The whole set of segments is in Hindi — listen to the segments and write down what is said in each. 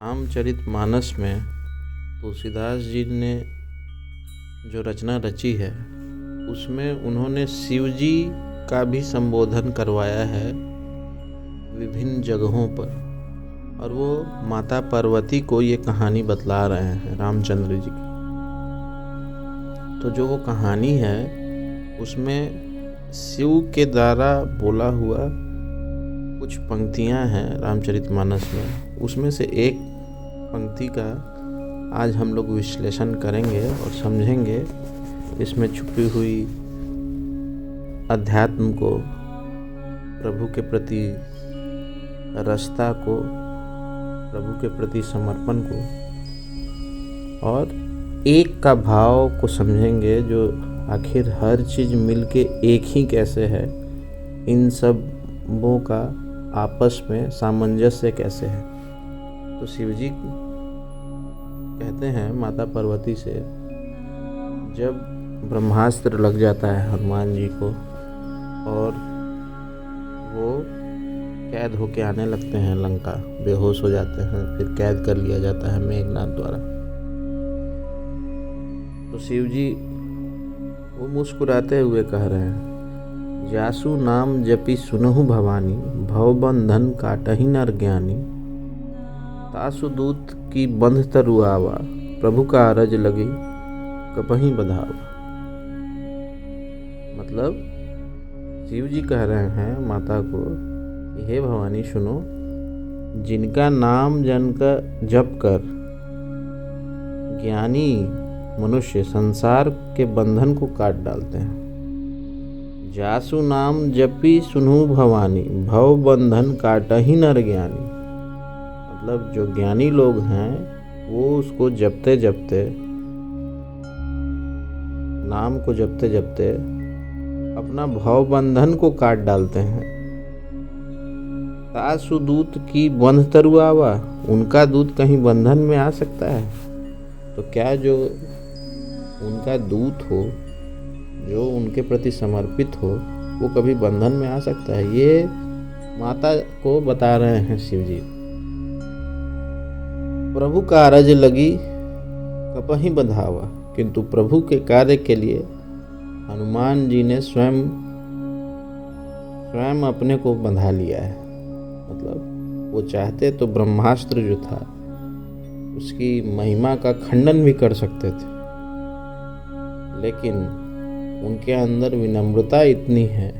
रामचरितमानस में तुलसीदास जी ने जो रचना रची है उसमें उन्होंने शिव जी का भी संबोधन करवाया है विभिन्न जगहों पर, और वो माता पार्वती को ये कहानी बतला रहे हैं रामचंद्र जी की। तो जो वो कहानी है उसमें शिव के द्वारा बोला हुआ कुछ पंक्तियां हैं रामचरितमानस में। उसमें से एक पंक्ति का आज हम लोग विश्लेषण करेंगे और समझेंगे इसमें छुपी हुई अध्यात्म को, प्रभु के प्रति रसता को, प्रभु के प्रति समर्पण को, और एक का भाव को समझेंगे जो आखिर हर चीज़ मिलके एक ही कैसे है, इन सबों का आपस में सामंजस्य कैसे है। तो शिव जी कहते हैं माता पार्वती से, जब ब्रह्मास्त्र लग जाता है हनुमान जी को और वो कैद होके आने लगते हैं लंका, बेहोश हो जाते हैं, फिर कैद कर लिया जाता है मेघनाथ द्वारा, तो शिव जी वो मुस्कुराते हुए कह रहे हैं, जासु नाम जपि सुनहु भवानी, भव बंधन काटहि नर ज्ञानी, तासु दूत की बंध तरु आवा, प्रभु का अरज लगी कपहि बधावा। मतलब शिव जी कह रहे हैं माता को, हे भवानी सुनो, जिनका नाम जनका जप कर ज्ञानी मनुष्य संसार के बंधन को काट डालते हैं। जासु नाम जपि सुनु भवानी, भव बंधन काटहि नर ज्ञानी। मतलब जो ज्ञानी लोग हैं वो उसको जपते जपते, नाम को जपते जपते अपना भव बंधन को काट डालते हैं। तासु दूत की बंध तरु आवा, उनका दूत कहीं बंधन में आ सकता है? तो क्या जो उनका दूत हो, जो उनके प्रति समर्पित हो, वो कभी बंधन में आ सकता है? ये माता को बता रहे हैं शिव जी। प्रभु का अरज लगी कपहि बधावा, किंतु प्रभु के कार्य के लिए हनुमान जी ने स्वयं अपने को बंधा लिया है। मतलब वो चाहते तो ब्रह्मास्त्र जो था उसकी महिमा का खंडन भी कर सकते थे, लेकिन उनके अंदर विनम्रता इतनी है।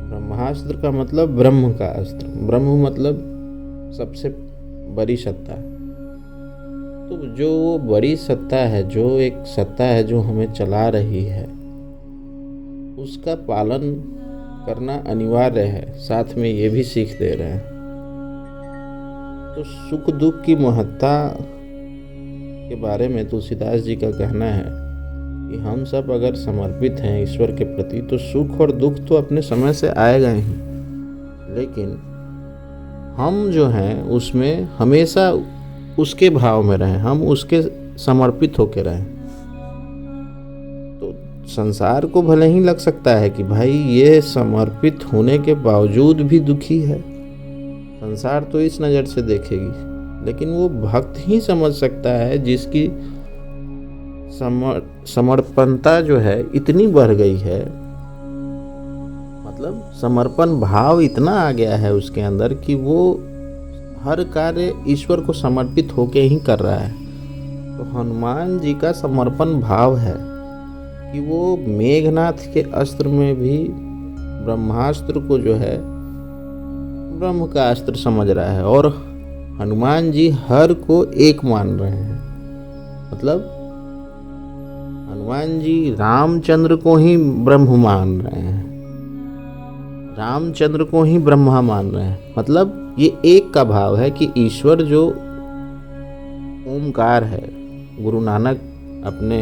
ब्रह्मास्त्र का मतलब ब्रह्म का अस्त्र, ब्रह्म मतलब सबसे बड़ी सत्ता। तो जो वो बड़ी सत्ता है, जो एक सत्ता है जो हमें चला रही है, उसका पालन करना अनिवार्य है। साथ में ये भी सीख दे रहे हैं। तो सुख दुख की महत्ता के बारे में तुलसीदास जी का कहना है कि हम सब अगर समर्पित हैं ईश्वर के प्रति तो सुख और दुख तो अपने समय से आएगा ही, लेकिन हम जो हैं उसमें हमेशा उसके भाव में रहें, हम उसके समर्पित होके रहें। तो संसार को भले ही लग सकता है कि भाई ये समर्पित होने के बावजूद भी दुखी है, संसार तो इस नज़र से देखेगी, लेकिन वो भक्त ही समझ सकता है जिसकी समर्पणता जो है इतनी बढ़ गई है। मतलब समर्पण भाव इतना आ गया है उसके अंदर कि वो हर कार्य ईश्वर को समर्पित होके ही कर रहा है। तो हनुमान जी का समर्पण भाव है कि वो मेघनाथ के अस्त्र में भी ब्रह्मास्त्र को जो है ब्रह्म का अस्त्र समझ रहा है, और हनुमान जी हर को एक मान रहे हैं। मतलब हनुमान जी रामचंद्र को ही ब्रह्म मान रहे हैं, रामचंद्र को ही ब्रह्मा मान रहे हैं। मतलब ये एक का भाव है कि ईश्वर जो ओमकार है, गुरु नानक अपने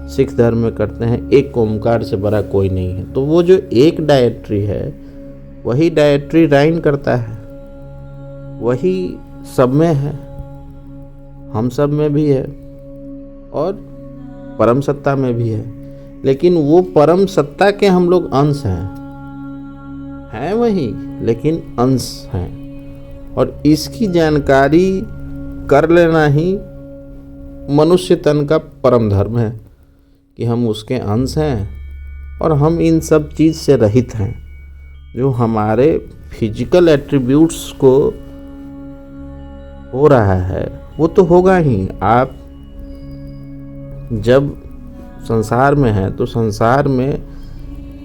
सिख धर्म में करते हैं, एक ओमकार से बड़ा कोई नहीं है। तो वो जो एक डायट्री है वही डायट्री राइन करता है, वही सब में है, हम सब में भी है और परम सत्ता में भी है। लेकिन वो परम सत्ता के हम लोग अंश हैं वही, लेकिन अंश हैं। और इसकी जानकारी कर लेना ही मनुष्य तन का परम धर्म है कि हम उसके अंश हैं और हम इन सब चीज़ से रहित हैं। जो हमारे फिजिकल एट्रीब्यूट्स को हो रहा है वो तो होगा ही। आप जब संसार में हैं तो संसार में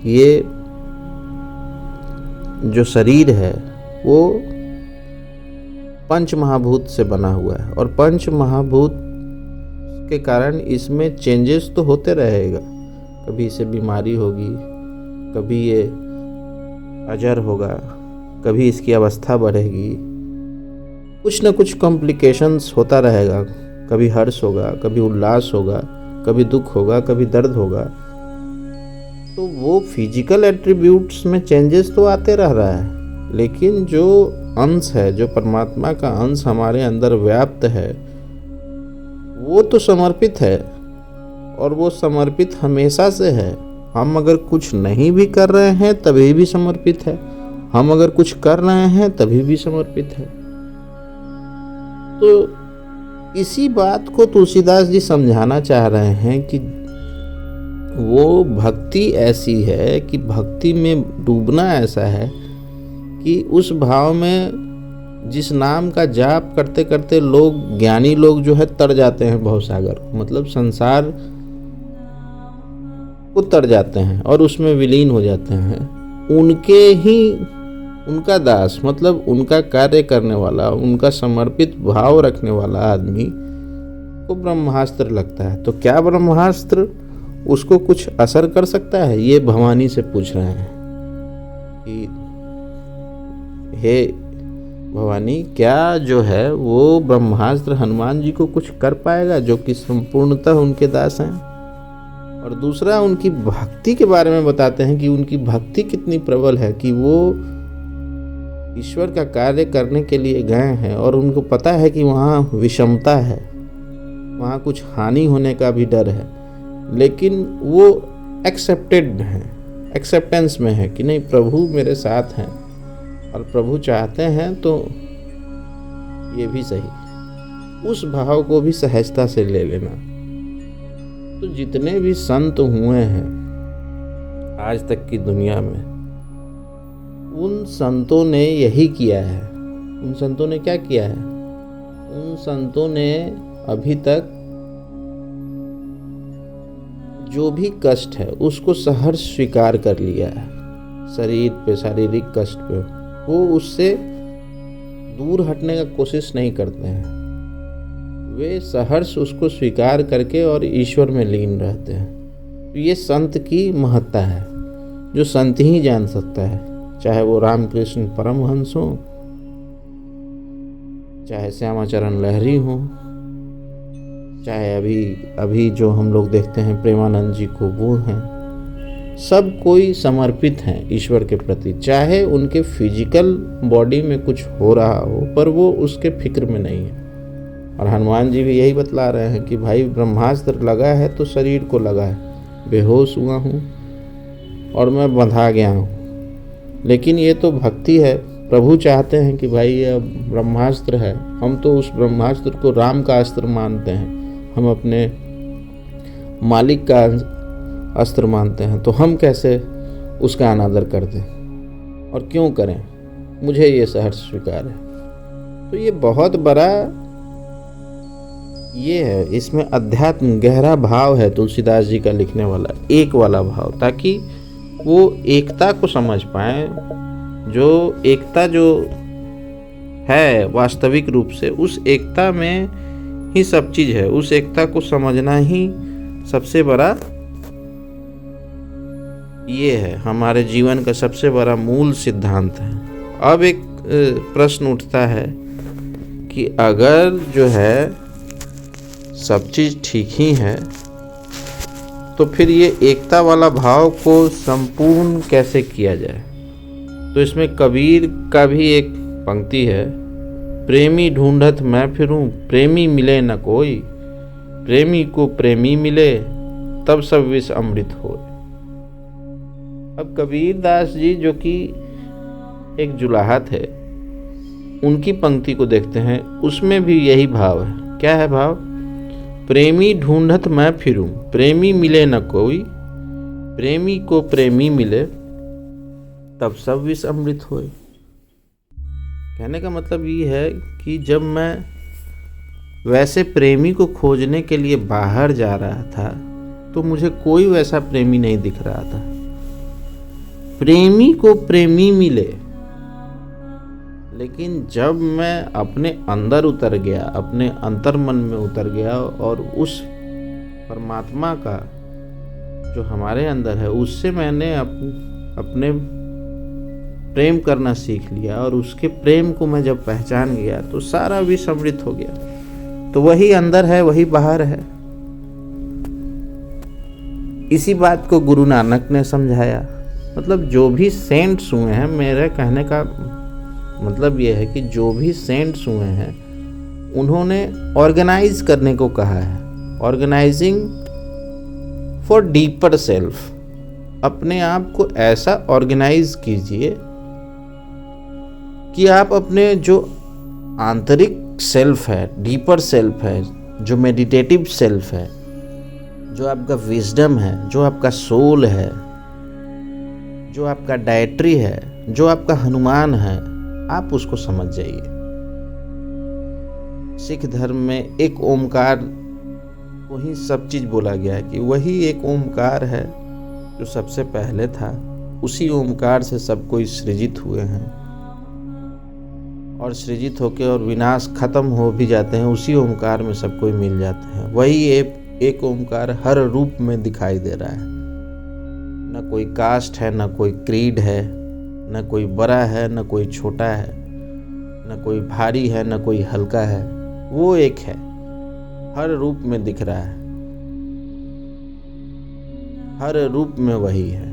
ये जो शरीर है वो पंच महाभूत से बना हुआ है और पंच महाभूत के कारण इसमें चेंजेस तो होते रहेगा। कभी इसे बीमारी होगी, कभी ये अजर होगा, कभी इसकी अवस्था बढ़ेगी, कुछ ना कुछ कॉम्प्लिकेशंस होता रहेगा। कभी हर्ष होगा, कभी उल्लास होगा, कभी दुख होगा, कभी दर्द होगा। तो वो फिजिकल एट्रीब्यूट्स में चेंजेस तो आते रह रहा है, लेकिन जो अंश है, जो परमात्मा का अंश हमारे अंदर व्याप्त है, वो तो समर्पित है और वो समर्पित हमेशा से है। हम अगर कुछ नहीं भी कर रहे हैं तभी भी समर्पित है, हम अगर कुछ कर रहे हैं तभी भी समर्पित है। तो इसी बात को तुलसीदास जी समझाना चाह रहे हैं कि वो भक्ति ऐसी है कि भक्ति में डूबना ऐसा है कि उस भाव में जिस नाम का जाप करते करते लोग, ज्ञानी लोग जो है तर जाते हैं भवसागर, मतलब संसार को तर जाते हैं और उसमें विलीन हो जाते हैं। उनके ही उनका दास, मतलब उनका कार्य करने वाला, उनका समर्पित भाव रखने वाला आदमी को ब्रह्मास्त्र लगता है। तो क्या ब्रह्मास्त्र उसको कुछ असर कर सकता है? ये भवानी से पूछ रहे हैं कि हे भवानी, क्या जो है वो ब्रह्मास्त्र हनुमान जी को कुछ कर पाएगा जो कि संपूर्णतः उनके दास हैं? और दूसरा, उनकी भक्ति के बारे में बताते हैं कि उनकी भक्ति कितनी प्रबल है कि वो ईश्वर का कार्य करने के लिए गए हैं और उनको पता है कि वहाँ विषमता है, वहाँ कुछ हानि होने का भी डर है, लेकिन वो एक्सेप्टेड हैं, एक्सेप्टेंस में है कि नहीं, प्रभु मेरे साथ हैं और प्रभु चाहते हैं तो ये भी सही। उस भाव को भी सहजता से ले लेना। तो जितने भी संत हुए हैं आज तक की दुनिया में, उन संतों ने यही किया है। उन संतों ने क्या किया है? उन संतों ने अभी तक जो भी कष्ट है उसको सहर्ष स्वीकार कर लिया है। शरीर पे, शारीरिक कष्ट पे वो उससे दूर हटने का कोशिश नहीं करते हैं। वे सहर्ष उसको स्वीकार करके और ईश्वर में लीन रहते हैं। तो ये संत की महत्ता है जो संत ही जान सकता है, चाहे वो रामकृष्ण परमहंस हो, चाहे श्यामाचरण लहरी हो, चाहे अभी जो हम लोग देखते हैं प्रेमानंद जी को, वो हैं। सब कोई समर्पित हैं ईश्वर के प्रति, चाहे उनके फिजिकल बॉडी में कुछ हो रहा हो पर वो उसके फिक्र में नहीं है। और हनुमान जी भी यही बतला रहे हैं कि भाई ब्रह्मास्त्र लगा है तो शरीर को लगा है, बेहोश हुआ हूँ और मैं बंधा गया हूँ, लेकिन ये तो भक्ति है। प्रभु चाहते हैं कि भाई ये ब्रह्मास्त्र है, हम तो उस ब्रह्मास्त्र को राम का अस्त्र मानते हैं, हम अपने मालिक का अस्त्र मानते हैं, तो हम कैसे उसका अनादर कर दें और क्यों करें? मुझे ये सहर्ष स्वीकार है। तो ये बहुत बड़ा ये है, इसमें अध्यात्म गहरा भाव है तुलसीदास जी का लिखने वाला, एक वाला भाव, ताकि वो एकता को समझ पाए। जो एकता जो है वास्तविक रूप से, उस एकता में ही सब चीज़ है। उस एकता को समझना ही सबसे बड़ा ये है, हमारे जीवन का सबसे बड़ा मूल सिद्धांत है। अब एक प्रश्न उठता है कि अगर जो है सब चीज़ ठीक ही है तो फिर ये एकता वाला भाव को संपूर्ण कैसे किया जाए? तो इसमें कबीर का भी एक पंक्ति है, प्रेमी ढूंढत मैं फिरूं, प्रेमी मिले न कोई, प्रेमी को प्रेमी मिले तब सब विष अमृत हो। अब कबीर दास जी जो कि एक जुलाहा थे, उनकी पंक्ति को देखते हैं, उसमें भी यही भाव है। क्या है भाव? प्रेमी ढूंढत मैं फिरूं, प्रेमी मिले न कोई, प्रेमी को प्रेमी मिले, तब सब विष अमृत होए। कहने का मतलब ये है कि जब मैं वैसे प्रेमी को खोजने के लिए बाहर जा रहा था तो मुझे कोई वैसा प्रेमी नहीं दिख रहा था। प्रेमी को प्रेमी मिले, लेकिन जब मैं अपने अंदर उतर गया, अपने अंतर्मन में उतर गया और उस परमात्मा का जो हमारे अंदर है उससे मैंने अपने प्रेम करना सीख लिया और उसके प्रेम को मैं जब पहचान गया तो सारा विष अमृत हो गया। तो वही अंदर है, वही बाहर है। इसी बात को गुरु नानक ने समझाया। मतलब जो भी सेंट्स हुए हैं, मेरे कहने का मतलब ये है कि जो भी सेंट्स हुए हैं उन्होंने ऑर्गेनाइज करने को कहा है। Organising for deeper self. अपने आप को ऐसा ऑर्गेनाइज कीजिए कि आप अपने जो आंतरिक सेल्फ है, डीपर सेल्फ है, जो मेडिटेटिव सेल्फ है, जो आपका विजडम है, जो आपका सोल है, जो आपका डायट्री है, जो आपका हनुमान है, आप उसको समझ जाइए। सिख धर्म में एक ओमकार को ही सब चीज बोला गया है कि वही एक ओमकार है जो सबसे पहले था। उसी ओमकार से सब कोई सृजित हुए हैं और सृजित होके और विनाश खत्म हो भी जाते हैं, उसी ओमकार में सब कोई मिल जाते हैं। वही एक ओमकार हर रूप में दिखाई दे रहा है। न कोई कास्ट है, न कोई क्रीड है, न कोई बड़ा है, न कोई छोटा है, न कोई भारी है, न कोई हल्का है। वो एक है, हर रूप में दिख रहा है, हर रूप में वही है,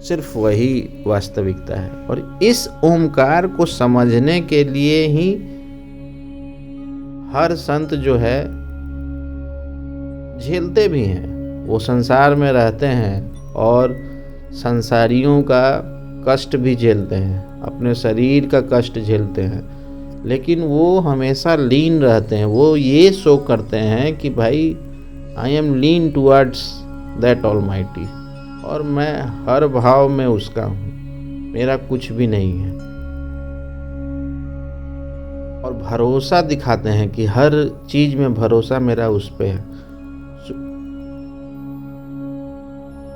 सिर्फ वही वास्तविकता है। और इस ओमकार को समझने के लिए ही हर संत जो है झेलते भी हैं। वो संसार में रहते हैं और संसारियों का कष्ट भी झेलते हैं, अपने शरीर का कष्ट झेलते हैं, लेकिन वो हमेशा लीन रहते हैं। वो ये शो करते हैं कि भाई I am lean towards that almighty, और मैं हर भाव में उसका हूँ, मेरा कुछ भी नहीं है। और भरोसा दिखाते हैं कि हर चीज में भरोसा मेरा उस पे है।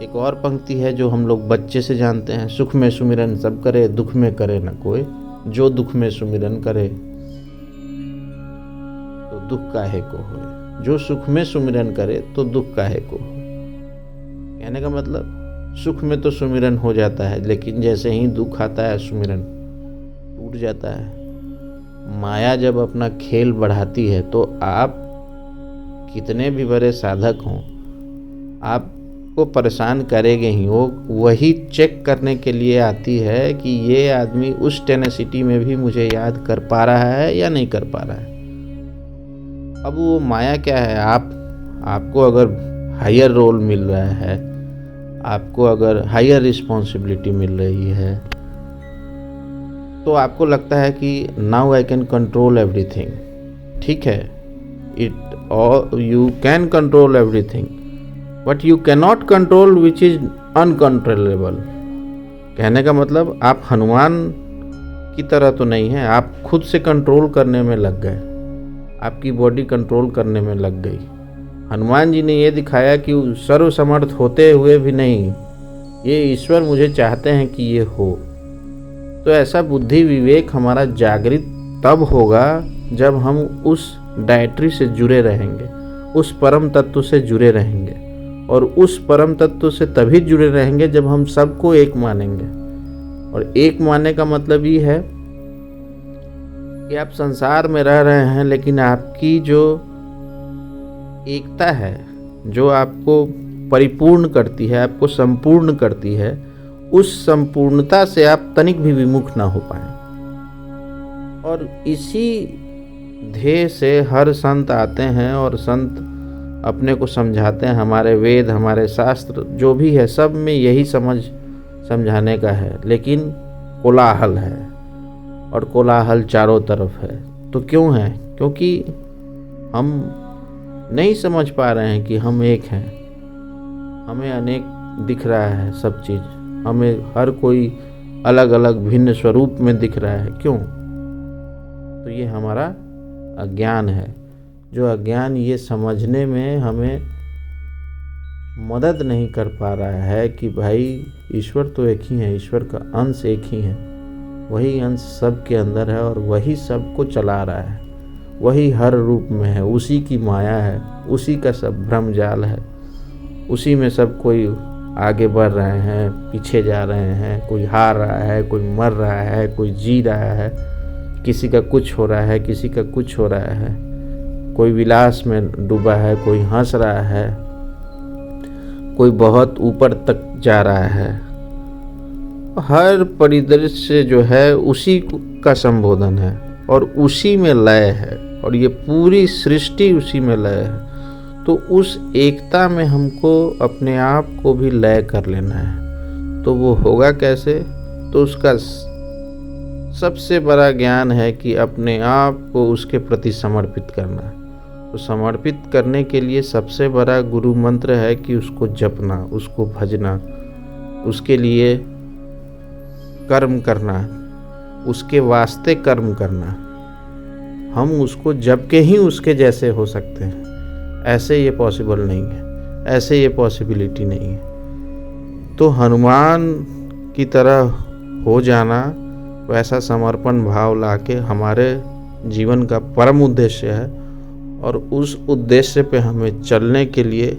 एक और पंक्ति है जो हम लोग बच्चे से जानते हैं, सुख में सुमिरन सब करे, दुख में करे न कोई, जो दुख में सुमिरन करे तो दुख काहे को होए, जो सुख में सुमिरन करे तो दुख काहे को होए। कहने का मतलब सुख में तो सुमिरन हो जाता है, लेकिन जैसे ही दुख आता है सुमिरन टूट जाता है। माया जब अपना खेल बढ़ाती है तो आप कितने भी बड़े साधक हों, आपको परेशान करेंगे ही। वो वही चेक करने के लिए आती है कि ये आदमी उस टेनेसिटी में भी मुझे याद कर पा रहा है या नहीं कर पा रहा है। अब वो माया क्या है, आपको अगर हायर रोल मिल रहा है, आपको अगर हायर रिस्पॉन्सिबिलिटी मिल रही है, तो आपको लगता है कि now I can control everything. ठीक है, you can control everything, but you cannot control which is uncontrollable. कहने का मतलब आप हनुमान की तरह तो नहीं है, आप खुद से कंट्रोल करने में लग गए, आपकी बॉडी कंट्रोल करने में लग गई। हनुमान जी ने ये दिखाया कि सर्वसमर्थ होते हुए भी नहीं, ये ईश्वर मुझे चाहते हैं कि ये हो। तो ऐसा बुद्धि विवेक हमारा जागृत तब होगा जब हम उस डायट्री से जुड़े रहेंगे, उस परम तत्व से जुड़े रहेंगे। और उस परम तत्व से तभी जुड़े रहेंगे जब हम सबको एक मानेंगे। और एक मानने का मतलब ये है कि आप संसार में रह रहे हैं, लेकिन आपकी जो एकता है, जो आपको परिपूर्ण करती है, आपको संपूर्ण करती है, उस संपूर्णता से आप तनिक भी विमुख ना हो पाए। और इसी ध्येय से हर संत आते हैं और संत अपने को समझाते हैं। हमारे वेद, हमारे शास्त्र जो भी है, सब में यही समझाने का है, लेकिन कोलाहल है। और कोलाहल चारों तरफ है। तो क्यों है? क्योंकि हम नहीं समझ पा रहे हैं कि हम एक हैं। हमें अनेक दिख रहा है सब चीज़, हमें हर कोई अलग अलग भिन्न स्वरूप में दिख रहा है। क्यों? तो ये हमारा अज्ञान है। जो अज्ञान ये समझने में हमें मदद नहीं कर पा रहा है कि भाई ईश्वर तो एक ही है, ईश्वर का अंश एक ही है, वही अंश सब के अंदर है और वही सबको चला रहा है, वही हर रूप में है, उसी की माया है, उसी का सब भ्रम जाल है, उसी में सब कोई आगे बढ़ रहे हैं, पीछे जा रहे हैं, कोई हार रहा है, कोई मर रहा है, कोई जी रहा है, किसी का कुछ हो रहा है, किसी का कुछ हो रहा है, कोई विलास में डूबा है, कोई हंस रहा है, कोई बहुत ऊपर तक जा रहा है। हर परिदृश्य जो है उसी का संबोधन है और उसी में लय है और ये पूरी सृष्टि उसी में लय है। तो उस एकता में हमको अपने आप को भी लय कर लेना है। तो वो होगा कैसे? तो उसका सबसे बड़ा ज्ञान है कि अपने आप को उसके प्रति समर्पित करना। तो समर्पित करने के लिए सबसे बड़ा गुरु मंत्र है कि उसको जपना, उसको भजना, उसके लिए कर्म करना, उसके वास्ते कर्म करना। हम उसको जप के ही उसके जैसे हो सकते हैं, ऐसे ये पॉसिबल नहीं है, ऐसे ये पॉसिबिलिटी नहीं है। तो हनुमान की तरह हो जाना, वैसा समर्पण भाव लाके हमारे जीवन का परम उद्देश्य है और उस उद्देश्य पे हमें चलने के लिए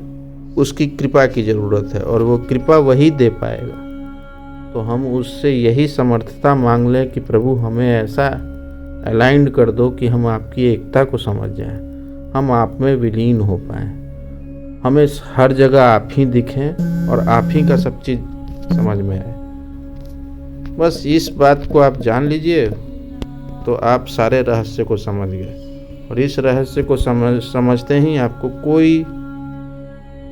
उसकी कृपा की ज़रूरत है और वो कृपा वही दे पाएगा। तो हम उससे यही समर्थता मांग लें कि प्रभु हमें ऐसा अलाइंड कर दो कि हम आपकी एकता को समझ जाएं, हम आप में विलीन हो पाएं, हमें हर जगह आप ही दिखें और आप ही का सब चीज़ समझ में आए। बस इस बात को आप जान लीजिए तो आप सारे रहस्य को समझ गए और इस रहस्य को समझते ही आपको कोई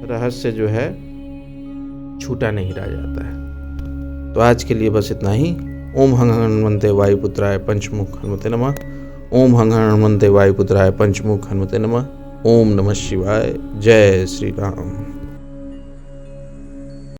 रहस्य जो है छूटा नहीं रह जाता है। तो आज के लिए बस इतना ही। ओम हं हनुमते वायुपुत्राय पंचमुख हनुमते नमः। ओम हं हनुमते वायुपुत्राय पंचमुख हनुमते नमः। ओम नमः शिवाय। जय श्री राम।